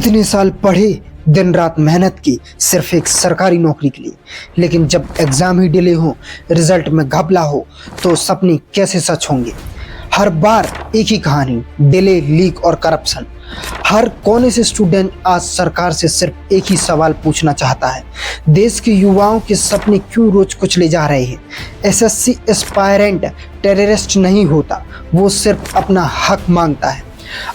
इतने साल पढ़े, दिन रात मेहनत की सिर्फ एक सरकारी नौकरी के लिए, लेकिन जब एग्जाम ही डिले हो, रिजल्ट में घपला हो तो सपने कैसे सच होंगे। हर बार एक ही कहानी, डिले, लीक और करप्शन। हर कोने से स्टूडेंट आज सरकार से सिर्फ एक ही सवाल पूछना चाहता है, देश के युवाओं के सपने क्यों रोज कुचले जा रहे हैं। एसएससी एस्पायरेंट टेररिस्ट नहीं होता, वो सिर्फ अपना हक मांगता है।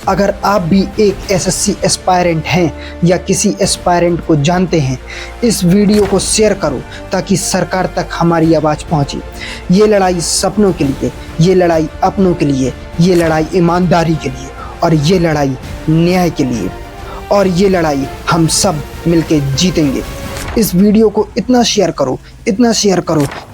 अगर आप भी एक एसएससी एस्पायरेंट हैं या किसी एस्पायरेंट को जानते हैं, इस वीडियो को शेयर करो ताकि सरकार तक हमारी आवाज़ पहुंचे। ये लड़ाई सपनों के लिए, ये लड़ाई अपनों के लिए, ये लड़ाई ईमानदारी के लिए और ये लड़ाई न्याय के लिए, और ये लड़ाई हम सब मिलके जीतेंगे। इस वीडियो को इतना शेयर करो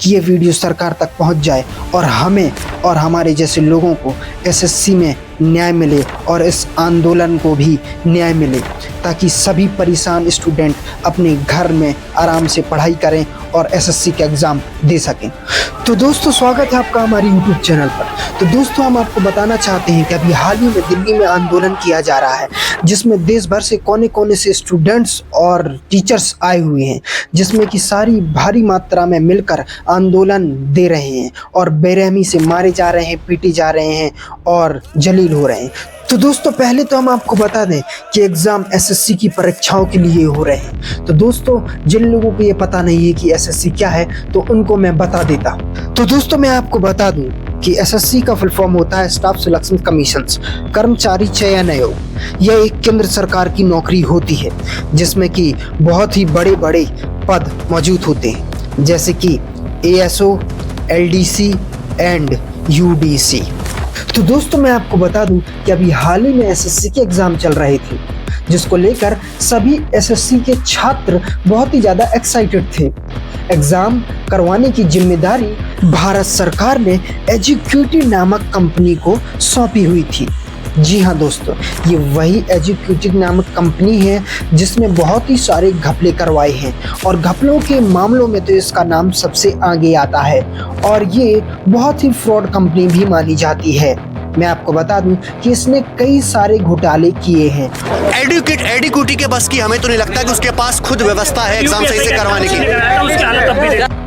कि ये वीडियो सरकार तक पहुंच जाए और हमें और हमारे जैसे लोगों को एसएससी में न्याय मिले और इस आंदोलन को भी न्याय मिले, ताकि सभी परेशान स्टूडेंट अपने घर में आराम से पढ़ाई करें और एसएससी का एग्ज़ाम दे सकें। तो दोस्तों, स्वागत है आपका हमारे यूट्यूब चैनल पर। तो दोस्तों, हम आपको बताना चाहते हैं कि अभी हाल ही में दिल्ली में आंदोलन किया जा रहा है, जिसमें देश भर से कोने कोने से स्टूडेंट्स और टीचर्स आए हुए हैं, जिसमें कि सारी भारी मात्रा में मिलकर आंदोलन दे रहे हैं और बेरहमी से मारे जा रहे हैं, पीटे जा रहे हैं और जलील हो रहे हैं। तो दोस्तों, पहले तो हम आपको बता दें कि एग्ज़ाम एसएससी की परीक्षाओं के लिए हो रहे हैं। तो दोस्तों, जिन लोगों को ये पता नहीं है कि एसएससी क्या है, तो उनको मैं बता देता हूँ। तो दोस्तों, मैं आपको बता दूं कि एसएससी का फुल फॉर्म होता है स्टाफ सिलेक्शन कमीशंस, कर्मचारी चयन आयोग। यह एक केंद्र सरकार की नौकरी होती है, जिसमें कि बहुत ही बड़े बड़े पद मौजूद होते हैं, जैसे कि एएसओ, एलडीसी एंड यूडीसी। तो दोस्तों, मैं आपको बता दूं कि अभी हाल ही में एसएससी के एग्ज़ाम चल रहे थे, जिसको लेकर सभी एसएससी के छात्र बहुत ही ज़्यादा एक्साइटेड थे। एग्ज़ाम करवाने की जिम्मेदारी भारत सरकार ने एजुक्यूटी नामक कंपनी को सौंपी हुई थी। जी हाँ दोस्तों, ये वही एजुक्यूटी नामक कंपनी है जिसने बहुत ही सारे घपले करवाए हैं, और घपलों के मामलों में तो इसका नाम सबसे आगे आता है, और ये बहुत ही फ्रॉड कंपनी भी मानी जाती है। मैं आपको बता दूं कि इसने कई सारे घोटाले किए हैं। एजुक्यूटी के बस की हमें तो नहीं लगता कि उसके पास खुद व्यवस्था है एग्जाम सही से करवाने की।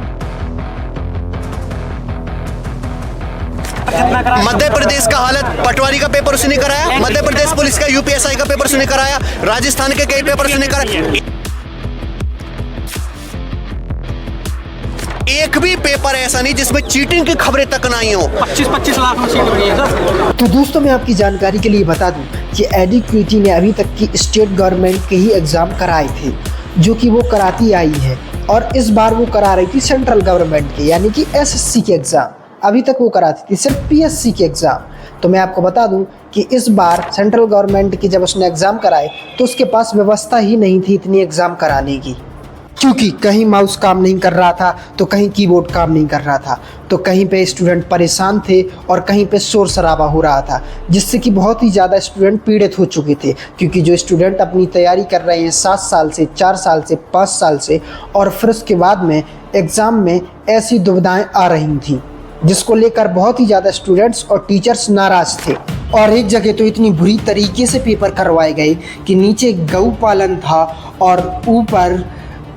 मध्य प्रदेश का हालत, पटवारी का पेपर उसने कराया, मध्य प्रदेश पुलिस का यूपीएसआई का पेपर उसने कराया, राजस्थान के कई पेपर उसने कराया। एक भी पेपर ऐसा नहीं जिसमें चीटिंग की खबरें तक ना आई हो। 25-25 लाख में चीट हुई है सर। तो दोस्तों, मैं आपकी जानकारी के लिए बता दूं कि एजुक्यूटी ने अभी तक की स्टेट गवर्नमेंट के ही एग्जाम कराए थे, जो कि वो कराती आई है, और इस बार वो करा रही थी सेंट्रल गवर्नमेंट के, यानी कि एसएससी के एग्जाम। अभी तक वो कराती थी सिर्फ पीएससी के एग्ज़ाम। तो मैं आपको बता दूं कि इस बार सेंट्रल गवर्नमेंट की जब उसने एग्ज़ाम कराए तो उसके पास व्यवस्था ही नहीं थी इतनी एग्ज़ाम कराने की, क्योंकि कहीं माउस काम नहीं कर रहा था तो कहीं कीबोर्ड काम नहीं कर रहा था, तो कहीं पे स्टूडेंट परेशान थे और कहीं पे शोर शराबा हो रहा था, जिससे कि बहुत ही ज़्यादा स्टूडेंट पीड़ित हो चुके थे। क्योंकि जो स्टूडेंट अपनी तैयारी कर रहे हैं 7 साल से, 4 साल से, 5 साल से, और फिर उसके बाद में एग्ज़ाम में ऐसी दुविधाएँ आ रही थी, जिसको लेकर बहुत ही ज़्यादा स्टूडेंट्स और टीचर्स नाराज़ थे। और एक जगह तो इतनी बुरी तरीके से पेपर करवाए गए कि नीचे गऊ पालन था और ऊपर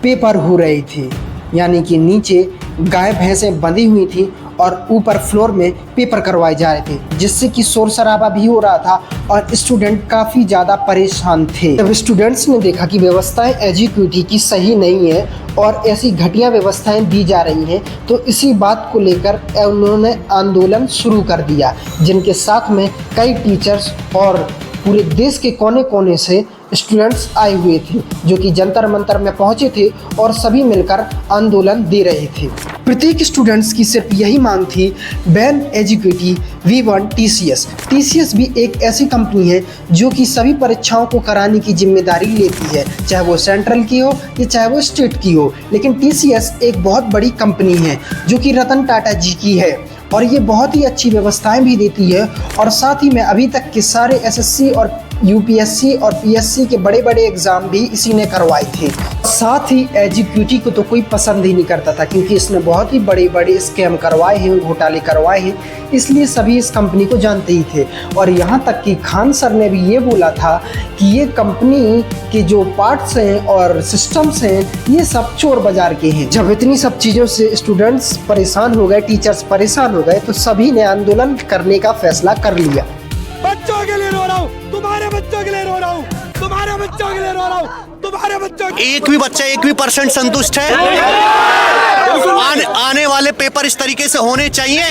पेपर हो रहे थे, यानी कि नीचे गाय भैंसें बंधी हुई थी और ऊपर फ्लोर में पेपर करवाए जा रहे थे, जिससे कि शोर शराबा भी हो रहा था और स्टूडेंट काफ़ी ज़्यादा परेशान थे। जब स्टूडेंट्स ने देखा कि व्यवस्थाएं एजुक्यूटी की सही नहीं है और ऐसी घटिया व्यवस्थाएं दी जा रही हैं, तो इसी बात को लेकर उन्होंने आंदोलन शुरू कर दिया, जिनके साथ में कई टीचर्स और पूरे देश के कोने कोने से स्टूडेंट्स आए हुए थे, जो कि जंतर मंतर में पहुंचे थे और सभी मिलकर आंदोलन दे रहे थे। प्रत्येक स्टूडेंट्स की सिर्फ यही मांग थी, बैन एजुक्यूटी, वी वांट टीसीएस। टीसीएस भी एक ऐसी कंपनी है जो कि सभी परीक्षाओं को कराने की जिम्मेदारी लेती है, चाहे वो सेंट्रल की हो या चाहे वो स्टेट की हो। लेकिन टीसीएस एक बहुत बड़ी कंपनी है जो कि रतन टाटा जी की है, और ये बहुत ही अच्छी व्यवस्थाएं भी देती है, और साथ ही में अभी तक के सारे एसएससी और यूपीएससी और पीएससी के बड़े बड़े एग्जाम भी इसी ने करवाए थे। साथ ही एजुक्यूटी को तो कोई पसंद ही नहीं करता था, क्योंकि इसने बहुत ही बड़े बड़े स्कैम करवाए हैं, घोटाले करवाए हैं, इसलिए सभी इस कंपनी को जानते ही थे। और यहाँ तक कि खान सर ने भी ये बोला था कि ये कंपनी के जो पार्ट्स हैं और सिस्टम्स हैं ये सब चोर बाजार के हैं। जब इतनी सब चीज़ों से स्टूडेंट्स परेशान हो गए, टीचर्स परेशान हो गए, तो सभी ने आंदोलन करने का फैसला कर लिया। बच्चों के लिए रो रहा हूँ, तुम्हारे बच्चों के लिए रो रहा हूँ, तुम्हारे बच्चों के लिए रो रहा हूँ, तुम्हारे बच्चों के... एक भी बच्चा 1% संतुष्ट है? आने वाले पेपर इस तरीके से होने चाहिए।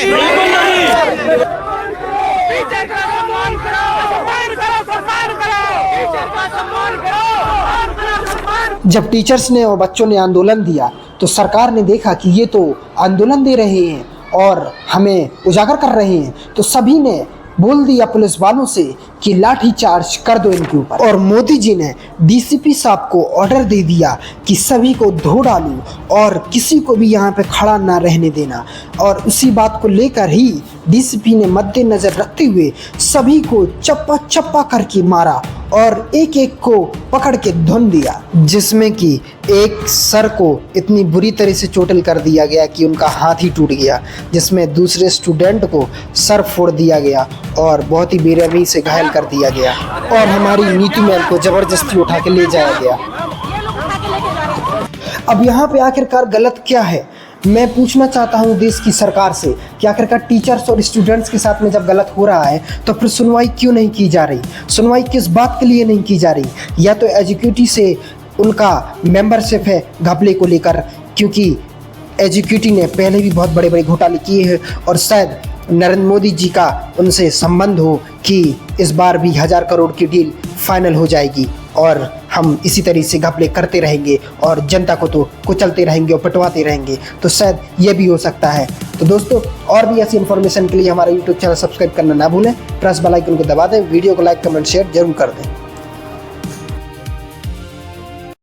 जब टीचर्स ने और बच्चों ने आंदोलन दिया तो सरकार ने देखा कि ये तो आंदोलन दे रहे हैं और हमें उजागर कर रहे हैं, तो सभी ने बोल दिया पुलिस वालों से कि लाठी चार्ज कर दो इनके ऊपर। और मोदी जी ने डीसीपी साहब को ऑर्डर दे दिया कि सभी को धो डालो और किसी को भी यहाँ पे खड़ा ना रहने देना। और उसी बात को लेकर ही डीसीपी ने मद्देनजर रखते हुए सभी को चप्पा चप्पा करके मारा और एक एक को पकड़ के धुन दिया, जिसमें कि एक सर को इतनी बुरी तरह से चोटिल कर दिया गया कि उनका हाथ ही टूट गया, जिसमें दूसरे स्टूडेंट को सर फोड़ दिया गया और बहुत ही बेरहमी से घायल कर दिया गया और हमारी नीतू मैम को जबरदस्ती उठा के ले जाया गया। अब यहाँ पे आखिरकार गलत क्या है, मैं पूछना चाहता हूँ देश की सरकार से कि आखिरकार टीचर्स और स्टूडेंट्स के साथ में जब गलत हो रहा है तो फिर सुनवाई क्यों नहीं की जा रही? सुनवाई किस बात के लिए नहीं की जा रही? या तो एजुक्यूटी से उनका मेंबरशिप है घपले को लेकर, क्योंकि एजुक्यूटी ने पहले भी बहुत बड़े बड़े घोटाले किए हैं और शायद नरेंद्र मोदी जी का उनसे संबंध हो कि इस बार भी 1000 करोड़ की डील फाइनल हो जाएगी और हम इसी तरह से घपले करते रहेंगे और जनता को तो कुचलते रहेंगे और पिटवाते रहेंगे, तो शायद ये भी हो सकता है। तो दोस्तों, और भी ऐसी इन्फॉर्मेशन के लिए हमारा यूट्यूब चैनल सब्सक्राइब करना ना भूलें, प्रेस बेल आइकन को दबा दें, वीडियो को लाइक कमेंट शेयर जरूर कर दें।